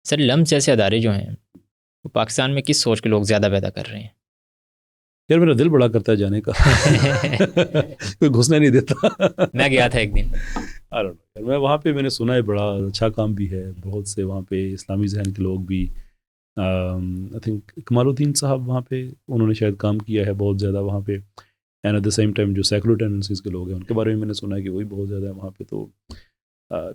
سر لمس جیسے ادارے جو ہیں وہ پاکستان میں کس سوچ کے لوگ زیادہ پیدا کر رہے ہیں؟ یار میرا دل بڑا کرتا ہے جانے کا کوئی گھسنے نہیں دیتا. میں گیا تھا ایک دن. میں وہاں پہ میں نے سنا ہے بڑا اچھا کام بھی ہے, بہت سے وہاں پہ اسلامی ذہن کے لوگ بھی, آئی تھنک کمال الدین صاحب وہاں پہ انہوں نے شاید کام کیا ہے بہت زیادہ وہاں پہ, and at the same time جو سیکولر ٹینڈنسیز کے لوگ ہیں ان کے بارے میں میں نے سنا ہے کہ وہی بہت زیادہ ہے وہاں پہ. تو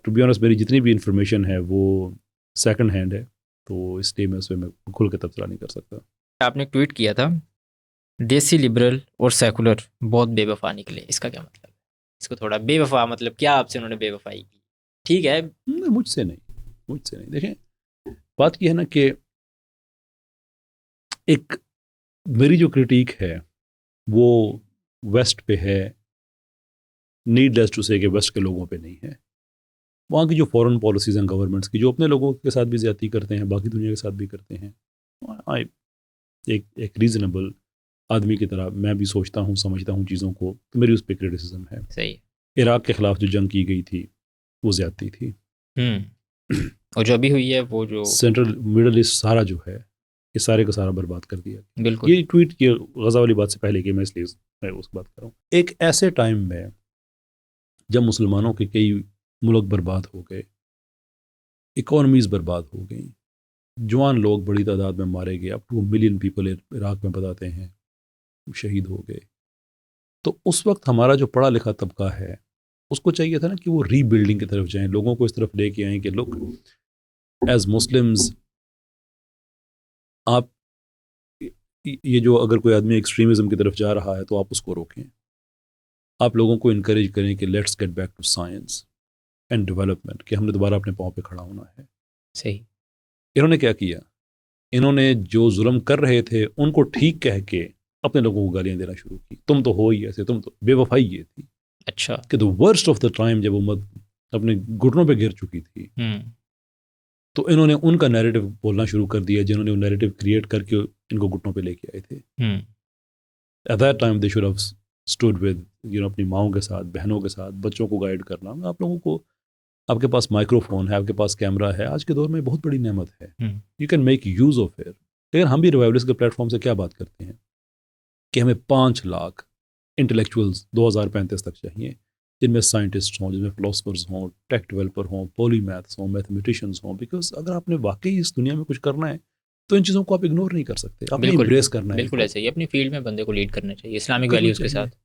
ٹو بی آنیسٹ میری جتنی بھی انفارمیشن ہے وہ سیکنڈ ہینڈ ہے, تو اس لیے میں اس میں کھل کے تبصرہ نہیں کر سکتا. آپ نے ٹویٹ کیا تھا دیسی لبرل اور سیکولر بہت بے وفا نکلے, اس کا کیا مطلب ہے؟ اس کو تھوڑا بے وفا مطلب کیا آپ سے انہوں نے بے وفائی کی؟ ٹھیک ہے مجھ سے نہیں. دیکھیں بات یہ ہے نا کہ ایک میری جو کرٹیک ہے وہ ویسٹ پہ ہے, نیڈ لیس ٹو سے کہ ویسٹ کے لوگوں پہ نہیں ہے. وہاں کی جو فورن پالیسیز ہیں گورنمنٹس کی, جو اپنے لوگوں کے ساتھ بھی زیادتی کرتے ہیں, باقی دنیا کے ساتھ بھی کرتے ہیں. ایک ریزنیبل آدمی کی طرح میں بھی سوچتا ہوں, سمجھتا ہوں چیزوں کو, تو میری اس پہ کریٹیسزم ہے. صحیح. عراق کے خلاف جو جنگ کی گئی تھی وہ زیادتی تھی, اور جو ابھی ہوئی ہے وہ جو سینٹرل مڈل ایسٹ سارا جو ہے یہ سارے کا سارا برباد کر دیا. بالکل یہ ٹویٹ یہ غزہ والی بات سے پہلے کہ میں اس لیے میں اس بات کر رہا ہوں. ایک ایسے ٹائم میں جب مسلمانوں کے کئی ملک برباد ہو گئے, اکانومیز برباد ہو گئیں, جوان لوگ بڑی تعداد میں مارے گئے, اب 2 ملین پیپل عراق میں بتاتے ہیں شہید ہو گئے. تو اس وقت ہمارا جو پڑھا لکھا طبقہ ہے اس کو چاہیے تھا نا کہ وہ ری بلڈنگ کی طرف جائیں, لوگوں کو اس طرف لے کے آئیں کہ لوگ ایز مسلمز آپ یہ جو اگر کوئی آدمی ایکسٹریمزم کی طرف جا رہا ہے تو آپ اس کو روکیں. آپ لوگوں کو انکریج کریں کہ let's get back to science and development, کہ ہم نے دوبارہ اپنے پاؤں پہ کھڑا ہونا ہے. صحیح. انہوں نے کیا کیا, انہوں نے جو ظلم کر رہے تھے ان کو ٹھیک کہہ کے اپنے لوگوں کو گالیاں دینا شروع کی, تم تو ہو ہی ایسے, تم تو بے وفائی یہ تھی. اچھا کہ the worst of the time جب امت اپنے گھٹنوں پہ گر چکی تھی, تو انہوں نے ان کا نیریٹو بولنا شروع کر دیا جنہوں نے وہ نیریٹو کریٹ کر کے ان کو گھٹنوں پہ لے کے آئے تھے. At that time they should have stood with اپنی ماؤں کے ساتھ, بہنوں کے ساتھ, بچوں کو گائیڈ کرنا. آپ لوگوں کو, آپ کے پاس مائکرو فون ہے, آپ کے پاس کیمرہ ہے, آج کے دور میں بہت بڑی نعمت ہے, you can make use of it. لیکن ہم بھی ریوائولس کے پلیٹ فارم سے کیا بات کرتے ہیں کہ ہمیں 5 لاکھ انٹلیکچوئلز 2035 تک چاہیے, جن میں سائنٹسٹ ہوں, جن میں فلاسفرز ہوں, ٹیک ڈیولپر ہوں, پولی میتھس ہوں, میتھمیٹیشینز ہوں. بیکاز اگر آپ نے واقعی اس دنیا میں کچھ کرنا ہے تو ان چیزوں کو آپ اگنور نہیں کر سکتے, آپ نے امبریس کرنا ہے. بالکل ایسے ہی اپنی فیلڈ میں بندے کو لیڈ کرنا چاہیے اسلامک ویلیوز کے ساتھ.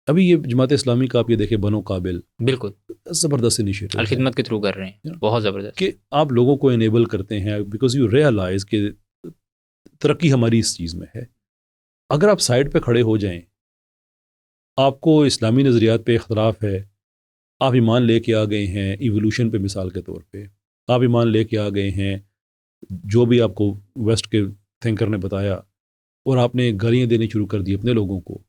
ابھی یہ جماعت اسلامی کا آپ یہ دیکھیں بنو قابل, بالکل زبردست انیشیٹو الخدمت کے تھرو کر رہے ہیں, بہت زبردست. کہ آپ لوگوں کو انیبل کرتے ہیں بیکاز یو ریئلائز کہ ترقی ہماری اس چیز میں ہے. اگر آپ سائڈ پہ کھڑے ہو جائیں, آپ کو اسلامی نظریات پہ اختلاف ہے, آپ ایمان لے کے آ گئے ہیں ایوولوشن پہ, مثال کے طور پہ آپ ایمان لے کے آ گئے ہیں جو بھی آپ کو ویسٹ کے تھنکر نے بتایا, اور آپ نے گالیاں دینے شروع کر دی اپنے لوگوں کو.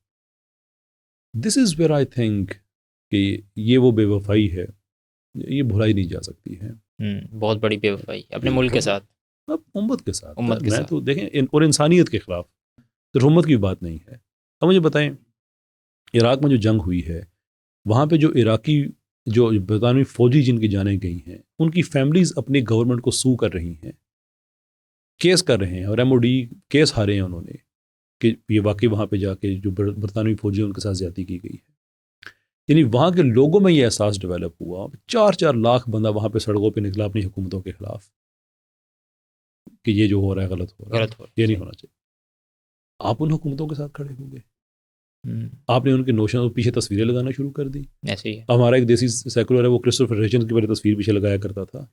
دس از ویئر آئی تھنک کہ یہ وہ بے وفائی ہے, یہ بھلائی نہیں جا سکتی ہے. بہت بڑی بے وفائی اپنے ملک کے ساتھ, اب امت کے ساتھ, میں تو دیکھیں اور انسانیت کے خلاف, صرف امت کی بات نہیں ہے. اب مجھے بتائیں عراق میں جو جنگ ہوئی ہے وہاں پہ جو عراقی جو برطانوی فوجی جن کی جانیں گئی ہیں, ان کی فیملیز اپنی گورنمنٹ کو سو کر رہی ہیں, کیس کر رہے ہیں, اور ایم او ڈی کیس ہارے ہیں انہوں نے کہ یہ واقعی وہاں پہ جا کے جو برطانوی فوجی ان کے ساتھ زیادتی کی گئی ہے. یعنی وہاں کے لوگوں میں یہ احساس ڈیولپ ہوا, 4 لاکھ بندہ وہاں پہ سڑکوں پہ نکلا اپنی حکومتوں کے خلاف کہ یہ جو ہو رہا ہے غلط ہو رہا ہے, یہ نہیں ہونا چاہیے. آپ ان حکومتوں کے ساتھ کھڑے ہوں گے, آپ نے ان کے نوشن اور پیچھے تصویریں لگانا شروع کر دی. ایسے ہی ہمارا ایک دیسی سیکولر ہے, وہ کرسٹوفر ہچنز کی بڑی تصویر پیچھے لگایا کرتا تھا.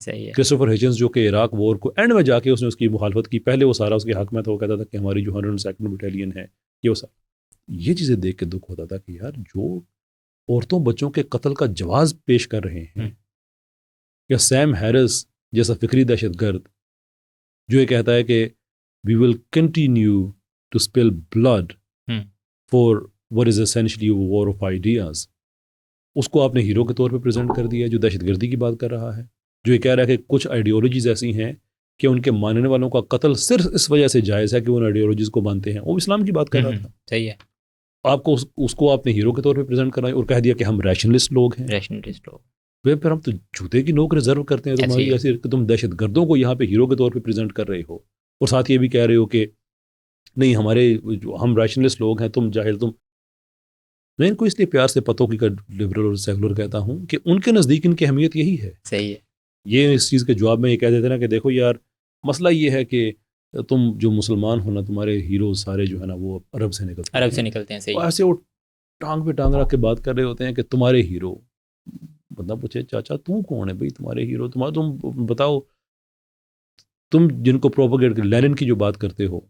صحیح ہے. کرسٹوفر ہچنز جو کہ عراق وار کو اینڈ میں جا کے اس نے اس کی مخالفت کی, پہلے وہ سارا اس کے حق میں تھا, وہ کہتا تھا کہ ہماری جو 102nd بٹالین ہے یہ وہ سارا. یہ چیزیں دیکھ کے دکھ ہوتا تھا کہ یار جو عورتوں بچوں کے قتل کا جواز پیش کر رہے ہیں, یا سیم ہیرس جیسا فکری دہشت گرد جو یہ کہتا ہے کہ we will continue to spill blood for what is essentially a war of ideas, اس کو آپ نے ہیرو کے طور پہ پریزنٹ کر دیا, جو دہشت گردی کی بات کر رہا ہے, جو یہ کہہ رہا ہے کہ کچھ آئیڈیالوجیز ایسی ہیں کہ ان کے ماننے والوں کا قتل صرف اس وجہ سے جائز ہے کہ وہ ان آئیڈیالوجیز کو مانتے ہیں. وہ اسلام کی بات کر رہا تھا. صحیح ہے. آپ کو اس کو آپ نے ہیرو کے طور پہ پریزنٹ کرا اور کہہ دیا کہ ہم ریشنلسٹ لوگ ہیں. ریشنلسٹ لوگ پھر ہم تو جوتے کی نوک ریزرو کرتے ہیں تمہاری ایسے کہ تم دہشت گردوں کو یہاں پہ ہیرو کے طور پہ پریزنٹ کر رہے ہو، اور ساتھ یہ بھی کہہ رہے ہو کہ نہیں ہمارے جو ہم ریشنلسٹ لوگ ہیں، تم جاہل، تم. میں ان کو اس لیے پیار سے پتوکی کا لبرل اور سیکولر کہتا ہوں کہ ان کے نزدیک ان کی اہمیت یہی ہے. صحیح ہے. یہ اس چیز کے جواب میں یہ کہہ دیتے نا کہ دیکھو یار مسئلہ یہ ہے کہ تم جو مسلمان ہو نا، تمہارے ہیروز سارے جو ہے نا وہ عرب سے نکلتے ہیں. صحیح. صحیح. ایسے وہ ٹانگ پہ ٹانگ رکھ کے بات کر رہے ہوتے ہیں کہ تمہارے ہیرو. بندہ پوچھے چاچا تو کون ہے بھائی تمہارے ہیرو؟ تم بتاؤ، تم جن کو پروپیگیٹ کر لینن کی جو بات کرتے ہو،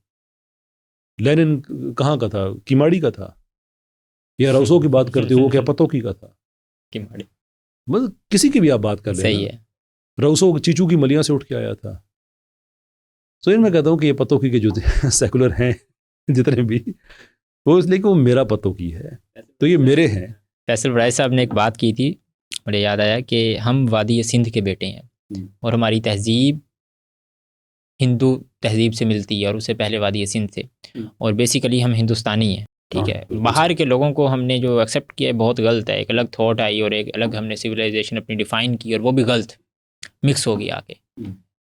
لینن کہاں کا تھا؟ کیماڑی کا تھا. یا روسو کی بات کرتے ہو وہ کیا پتوکی کا تھا؟ کیماڑی. مطلب کسی کی بھی آپ بات کر لیں. صحیح ہے. روسو چیچو کی ملیاں سے اٹھ کے آیا تھا. تو ان میں کہتا ہوں کہ یہ پتوکی کے جو سیکولر ہیں جتنے بھی، وہ اس لیے کہ وہ میرا پتوکی ہے تو یہ میرے ہیں. فیصل برائی صاحب نے ایک بات کی تھی، مجھے یاد آیا کہ ہم وادی سندھ کے بیٹے ہیں اور ہماری تہذیب ہندو تہذیب سے ملتی ہے اور اس سے پہلے وادی سندھ سے، اور بیسیکلی ہم ہندوستانی ہیں. ٹھیک ہے. باہر کے لوگوں کو ہم نے جو ایکسیپٹ کیا ہے بہت غلط ہے. ایک الگ تھاٹ آئی اور ایک الگ ہم نے سویلائزیشن اپنی ڈیفائن کی اور وہ بھی غلط مکس ہو گیا آ کے.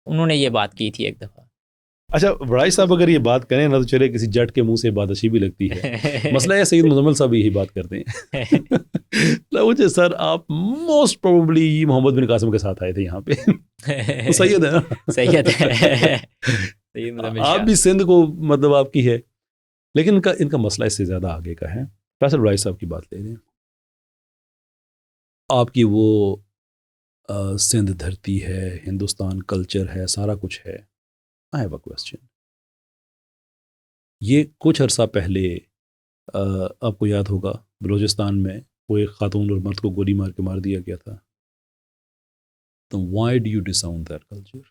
انہوں نے یہ بات کی تھی ایک دفعہ. اچھا برائی صاحب اگر یہ بات کریں نا تو چلے کسی جٹ کے منہ سے بات اچھی بھی لگتی ہے. مسئلہ ہے سید مزمل صاحب یہی بات کرتے ہیں. مجھے سر آپ موسٹ پروبلی محمد بن قاسم کے ساتھ آئے تھے یہاں پہ. سید ہے نا؟ سید ہے. آپ بھی سندھ کو مطلب آپ کی ہے، لیکن ان کا مسئلہ اس سے زیادہ آگے کا ہے. فیصل برائی صاحب کی بات لے لیں. آپ کی وہ سندھ دھرتی ہے، ہندوستان کلچر ہے، سارا کچھ ہے. I have a question. یہ کچھ عرصہ پہلے آپ کو یاد ہوگا بلوچستان میں وہ ایک خاتون اور مرد کو گولی مار کے مار دیا گیا تھا. تو why do you disown that culture؟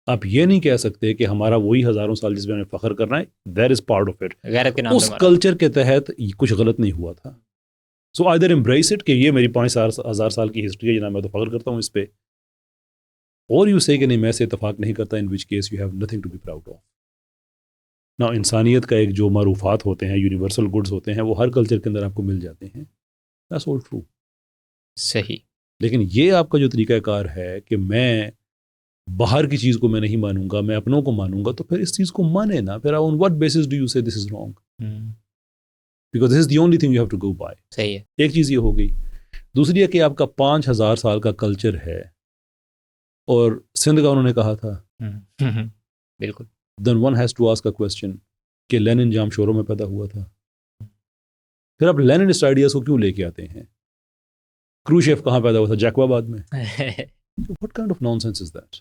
آپ یہ نہیں کہہ سکتے کہ ہمارا وہی ہزاروں سال جس میں ہمیں فخر کرنا ہے، that is part of it. غیرت کے نام اس کلچر کے تحت کچھ غلط نہیں ہوا تھا. So either embrace it کہ یہ میری 5,000 سال کی ہسٹری ہے جناب، میں تو فخر کرتا ہوں اس پہ، اور یو سے کہ نہیں میں سے اتفاق نہیں کرتا، in which case you have nothing to be proud of. نا انسانیت کا ایک جو معروفات ہوتے ہیں، یونیورسل گڈز ہوتے ہیں، وہ ہر کلچر کے اندر آپ کو مل جاتے ہیں. That's all true. صحیح. لیکن یہ آپ کا جو طریقہ کار ہے کہ میں باہر کی چیز کو میں نہیں مانوں گا، میں اپنوں کو مانوں گا، تو پھر اس چیز کو مانے نا. پھر on what basis do you say this is wrong؟ Because this is the only thing you have to go by. صحیح ہے. ایک چیز یہ ہو گئی. دوسری ہے کہ آپ کا 5,000 سال کا کلچر ہے اور سندھ کا انہوں نے کہا تھا. بالکل. Then one has to ask a question کہ لینن جام شوروں میں پیدا ہوا تھا. پھر آپ لیننسٹ آئیڈیاز کو کیوں لے کے آتے ہیں؟ کروشیف کہاں پیدا ہوا تھا؟ جیکوب آباد میں. What kind of nonsense is that؟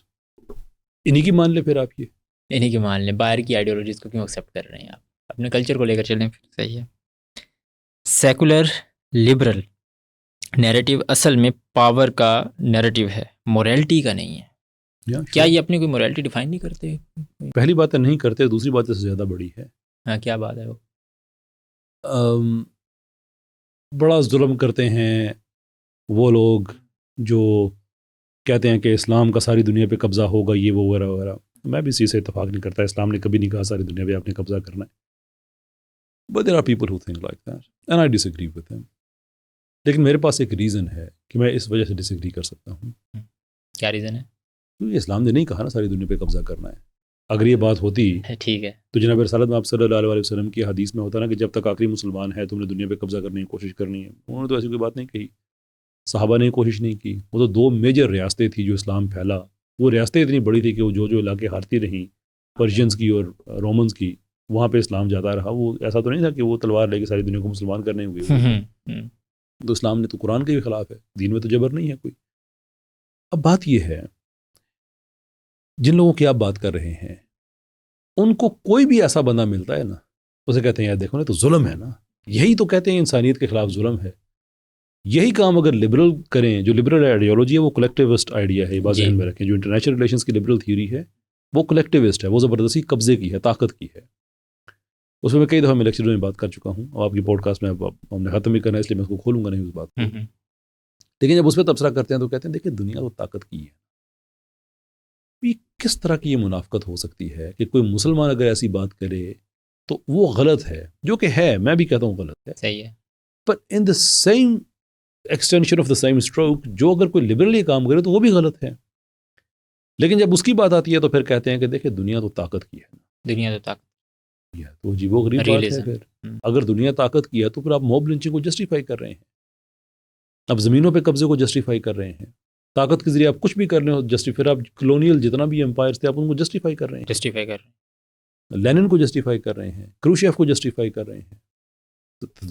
انہی کی مان لے پھر آپ یہ. انہی کی مان لیں. باہر کی آئیڈیالوجیز کو کیوں ایکسیپٹ کر رہے ہیں آپ؟ اپنے کلچر کو لے کر چلیں پھر. صحیح ہے. سیکولر لبرل نیریٹیو اصل میں پاور کا نیریٹیو ہے، موریلٹی کا نہیں ہے. کیا یہ اپنی کوئی موریلٹی ڈیفائن نہیں کرتے؟ پہلی بات نہیں کرتے، دوسری بات اس سے زیادہ بڑی ہے. ہاں کیا بات ہے وہ؟ بڑا ظلم کرتے ہیں وہ لوگ جو کہتے ہیں کہ اسلام کا ساری دنیا پہ قبضہ ہوگا، یہ وہ وغیرہ وغیرہ. میں بھی اسی سے اتفاق نہیں کرتا. اسلام نے کبھی نہیں کہا ساری دنیا پہ آپ نے قبضہ کرنا ہے. But there are people who think like that and I disagree with them. لیکن میرے پاس ایک ریزن ہے کہ میں اس وجہ سے ڈس ایگری کر سکتا ہوں. کیا ریزن ہے؟ کیونکہ اسلام نے نہیں کہا نا ساری دنیا پہ قبضہ کرنا ہے. اگر یہ بات ہوتی ٹھیک ہے تو جناب رسالت میں آپ صلی اللہ علیہ وسلم کی حدیث میں ہوتا نا کہ جب تک آخری مسلمان ہے تم نے دنیا پہ قبضہ کرنے کی کوشش کرنی ہے. انہوں نے تو ایسی کوئی بات نہیں کہی. صحابہ نے کوشش نہیں کی. وہ تو 2 میجر ریاستیں تھیں جو اسلام پھیلا. وہ ریاستیں اتنی بڑی تھی کہ وہ جو علاقے ہارتی رہیں، پرشینز کی اور رومنز کی، وہاں پہ اسلام جاتا رہا. وہ ایسا تو نہیں تھا کہ وہ تلوار لے کے ساری دنیا کو مسلمان کرنے ہوئے. تو اسلام نے تو قرآن کے بھی خلاف ہے. دین میں تو جبر نہیں ہے کوئی. اب بات یہ ہے جن لوگوں کی آپ بات کر رہے ہیں ان کو کوئی بھی ایسا بندہ ملتا ہے نا، اسے کہتے ہیں یار دیکھو نا تو ظلم ہے نا. یہی تو کہتے ہیں انسانیت کے خلاف ظلم ہے. یہی کام اگر لبرل کریں، جو لبرل آئیڈیالوجی ہے وہ کلیکٹیوسٹ آئیڈیا ہے، یہ بات ذہن میں رکھیں. جو انٹرنیشنل ریلیشنز کی لبرل تھیوری ہے وہ کلیکٹیوسٹ ہے، وہ زبردستی قبضے کی ہے، طاقت کی ہے. اس میں کئی دفعہ میں لیکچروں میں بات کر چکا ہوں اور آپ کی پوڈ کاسٹ میں ہم نے ختم بھی کرنا ہے اس لیے میں اس کو کھولوں گا نہیں اس بات کو. لیکن جب اس پہ تبصرہ کرتے ہیں تو کہتے ہیں دیکھیں دنیا تو طاقت کی ہے. یہ کس طرح کی یہ منافقت ہو سکتی ہے کہ کوئی مسلمان اگر ایسی بات کرے تو وہ غلط ہے، جو کہ ہے، میں بھی کہتا ہوں غلط ہے. صحیح ہے. But in the same extension of the same stroke. جو اگر کوئی لبرلی کام کرے تو وہ بھی غلط ہے, لیکن جب اس کی بات آتی ہے تو پھر کہتے ہیں کہ دیکھیں دنیا تو طاقت کی ہے, دنیا تو طاقت ہے تو عجیب و غریب بات ہے. پھر اگر دنیا طاقت کی ہے تو پھر آپ موب لنچنگ کو جسٹیفائی کر رہے ہیں, اب زمینوں پہ قبضے کو جسٹیفائی کر رہے ہیں, طاقت کے ذریعے آپ کچھ بھی کر رہے ہو پھر آپ کلونیل جتنا بھی امپائرز تھے آپ ان کو جسٹیفائی کر رہے ہیں, جسٹیفائی کر رہے ہیں, لینن کو جسٹیفائی کر رہے ہیں, کروشیف کو جسٹیفائی کر رہے ہیں.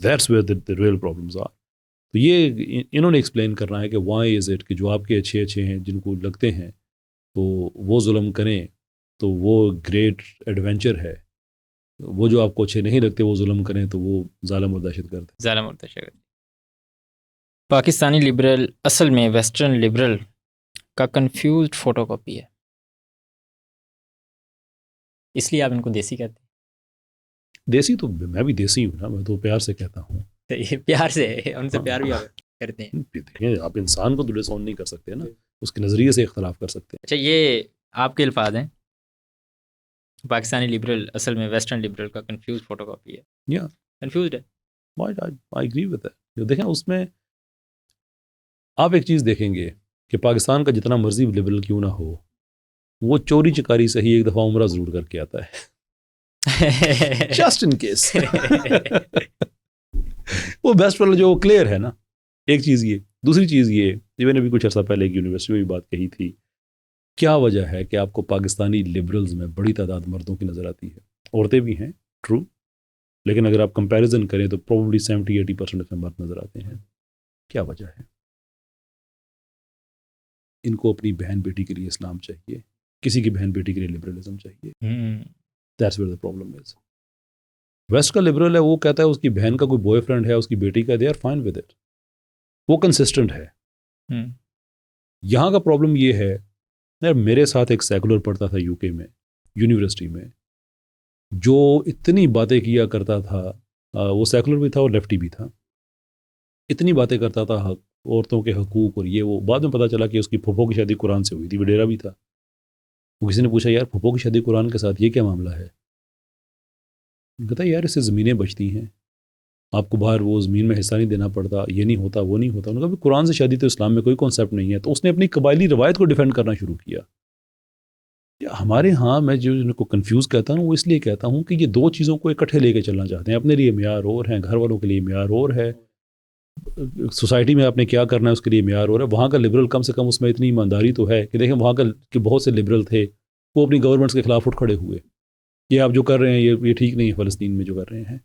That's where the real problems are. تو یہ انہوں نے ایکسپلین کرنا ہے کہ وائی از اٹ کہ جو آپ کے اچھے ہیں جن کو لگتے ہیں تو وہ ظلم کریں تو وہ گریٹ ایڈونچر ہے, وہ جو آپ کو اچھے نہیں لگتے وہ ظلم کریں تو وہ ظالم اور دہشت گرد ہے. ظالم اور دہشت گرد. پاکستانی لبرل اصل میں ویسٹرن لبرل کا کنفیوزڈ فوٹو کاپی ہے, اس لیے آپ ان کو دیسی کہتے ہیں. دیسی تو میں بھی دیسی ہوں نا, میں تو پیار سے کہتا ہوں. پیار سے, ان سے پیار بھی آپ کرتے ہیں. دیکھیں آپ انسان کو ڈسون نہیں کر سکتے نا, اس کے نظریے سے اختلاف کر سکتے ہیں. اچھا یہ آپ کے الفاظ ہیں, پاکستانی لبرل اصل میں ویسٹرن لبرل کا کنفیوز فوٹو کاپی ہے. یا کنفیوزڈ ہے. I agree with that. جو دیکھیں اس میں آپ ایک چیز دیکھیں گے کہ پاکستان کا جتنا مرضی لبرل کیوں نہ ہو, وہ چوری چکاری سے ہی ایک دفعہ عمرہ ضرور کر کے آتا ہے. جسٹ ان کیس وہ بیسٹ والا جو کلیئر ہے نا. ایک چیز یہ, دوسری چیز یہ میں نے بھی کچھ عرصہ پہلے ایک یونیورسٹی میں بھی بات کہی تھی, کیا وجہ ہے کہ آپ کو پاکستانی لبرلز میں بڑی تعداد مردوں کی نظر آتی ہے, عورتیں بھی ہیں ٹرو, لیکن اگر آپ کمپیریزن کریں تو پروبلی 70-80% میں مرد نظر آتے ہیں. کیا وجہ ہے؟ ان کو اپنی بہن بیٹی کے لیے اسلام چاہیے, کسی کی بہن بیٹی کے لیے لبرلزم چاہیے. That's where the problem is. West کا لبرل ہے, وہ کہتا ہے اس کی بہن کا کوئی بوائے فرینڈ ہے, اس کی بیٹی کا, they are fine with it. وہ کنسسٹنٹ ہے. یہاں کا پرابلم یہ ہے, یار میرے ساتھ ایک سیکولر پڑھتا تھا یو کے میں یونیورسٹی میں, جو اتنی باتیں کیا کرتا تھا, وہ سیکولر بھی تھا اور لیفٹی بھی تھا, اتنی باتیں کرتا تھا عورتوں کے حقوق اور یہ وہ. بعد میں پتہ چلا کہ اس کی پھپھو کی شادی قرآن سے ہوئی تھی, وڈیرا بھی تھا. وہ کسی نے پوچھا یار پھپھو کی شادی قرآن کے ساتھ یہ کیا معاملہ ہے؟ کہتا یار اس سے زمینیں بچتی ہیں, آپ کو باہر وہ زمین میں حصہ نہیں دینا پڑتا, یہ نہیں ہوتا وہ نہیں ہوتا. انہوں نے کہا قرآن سے شادی تو اسلام میں کوئی کانسیپٹ نہیں ہے. تو اس نے اپنی قبائلی روایت کو ڈیفینڈ کرنا شروع کیا. ہمارے ہاں میں جو ان کو کنفیوز کہتا ہوں وہ اس لیے کہتا ہوں کہ یہ دو چیزوں کو اکٹھے لے کے چلنا چاہتے ہیں. اپنے لیے معیار اور ہیں, گھر والوں کے لیے معیار اور ہے, سوسائٹی میں آپ نے کیا کرنا ہے اس کے لیے معیار اور ہے. وہاں کا لبرل کم سے کم اس میں اتنی ایمانداری تو ہے کہ دیکھیں وہاں کے بہت سے لبرل تھے وہ اپنی گورنمنٹس کے خلاف اٹھ کھڑے ہوئے, یہ آپ جو کر رہے ہیں یہ ٹھیک نہیں ہے فلسطین میں جو کر رہے ہیں.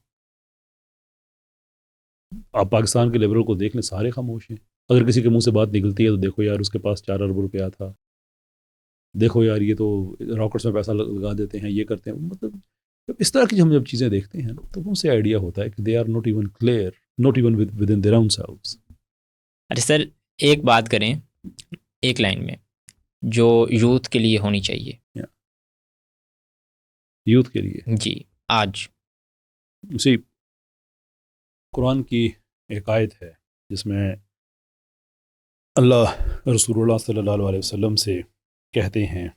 آپ پاکستان کے لبرل کو دیکھ لیں, سارے خاموش ہیں. اگر کسی کے منہ سے بات نکلتی ہے تو دیکھو یار اس کے پاس 4 ارب روپیہ تھا, دیکھو یار یہ تو راکٹس میں پیسہ لگا دیتے ہیں, یہ کرتے ہیں. مطلب اس طرح کی ہم جب چیزیں دیکھتے ہیں تو ان سے آئیڈیا ہوتا ہے کہ they are not even clear, not even with in their own selves. اچھا سر ایک بات کریں ایک لائن میں جو یوتھ کے لیے ہونی چاہیے, یوتھ کے لیے جی آج اسی قرآن کی ایک آیت ہے جس میں اللہ رسول اللہ صلی اللہ علیہ وسلم سے کہتے ہیں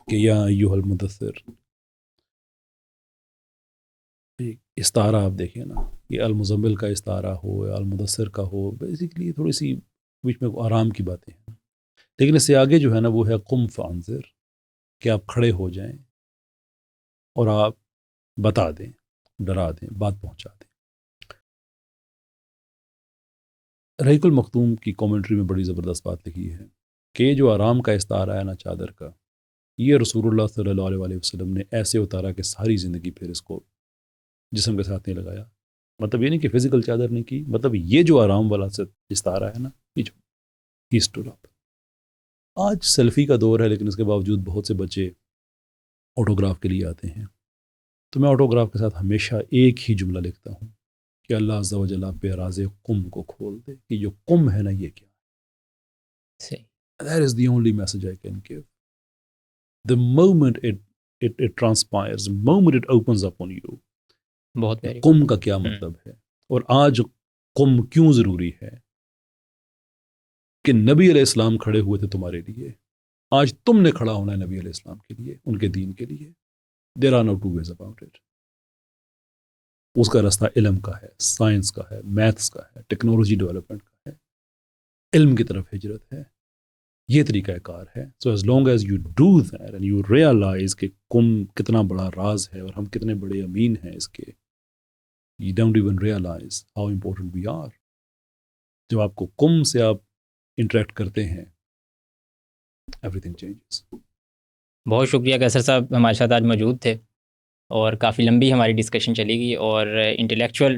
کہ یا ایھا المدثر, استعارہ آپ دیکھیں نا, یہ المزمل کا استعارہ ہو یا المدثر کا ہو, بیسیکلی تھوڑی سی بیچ میں آرام کی باتیں ہیں. لیکن اس سے آگے جو ہے نا وہ ہے قم فانذر, کہ آپ کھڑے ہو جائیں اور آپ بتا دیں, ڈرا دیں, بات پہنچا دیں. رحیق المختوم کی کامنٹری میں بڑی زبردست بات لکھی ہے کہ جو آرام کا استعارہ ہے نا چادر کا, یہ رسول اللہ صلی اللہ علیہ وسلم نے ایسے اتارا کہ ساری زندگی پھر اس کو جسم کے ساتھ نہیں لگایا. مطلب یہ نہیں کہ فزیکل چادر نہیں کی, مطلب یہ جو آرام والا استعارہ ہے نا, یہ جو ہی اسٹوڈ اپ. آج سیلفی کا دور ہے لیکن اس کے باوجود بہت سے بچے آٹوگراف کے لیے آتے ہیں. تو میں آٹوگراف کے ساتھ ہمیشہ ایک ہی جملہ لکھتا ہوں کہ اللہ عز و جل پہ راز قم کو کھول دے, کہ جو قم ہے نا یہ کیا ہے. That is the only message I can give. The moment it transpires, the moment it opens up on you, بہت قم کا کیا مطلب ہے اور آج قم کیوں ضروری ہے, کہ نبی علیہ السلام کھڑے ہوئے تھے تمہارے لیے, آج تم نے کھڑا ہونا ہے نبی علیہ السلام کے لیے, ان کے دین کے لیے. There are no two ways about it. اس کا راستہ علم کا ہے، سائنس کا ہے، میتھس کا ہے، ٹیکنالوجی ڈیولپمنٹ کا ہے، علم کی طرف ہجرت ہے، یہ طریقہ کار ہے. So as long as you do that and you realise کہ کم کتنا بڑا راز ہے اور ہم کتنے بڑے امین ہیں اس کے، you don't even realise how important we are. جب آپ کو کم سے آپ انٹریکٹ کرتے ہیں ایوری تھنگ چینجز. بہت شکریہ کیسر صاحب، ہمارے ساتھ آج موجود تھے اور کافی لمبی ہماری ڈسکشن چلی گئی اور انٹلیکچوئل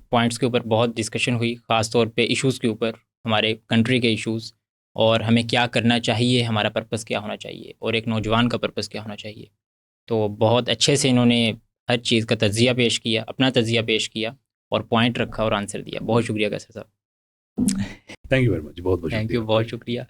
پوائنٹس کے اوپر بہت ڈسکشن ہوئی، خاص طور پہ ایشوز کے اوپر، ہمارے کنٹری کے ایشوز اور ہمیں کیا کرنا چاہیے، ہمارا پرپس کیا ہونا چاہیے اور ایک نوجوان کا پرپس کیا ہونا چاہیے. تو بہت اچھے سے انہوں نے ہر چیز کا تجزیہ پیش کیا، اپنا تجزیہ پیش کیا اور پوائنٹ رکھا اور آنسر دیا. بہت شکریہ کیسر صاحب. Thank you very much. بہت بہت تھینک یو، بہت شکریہ.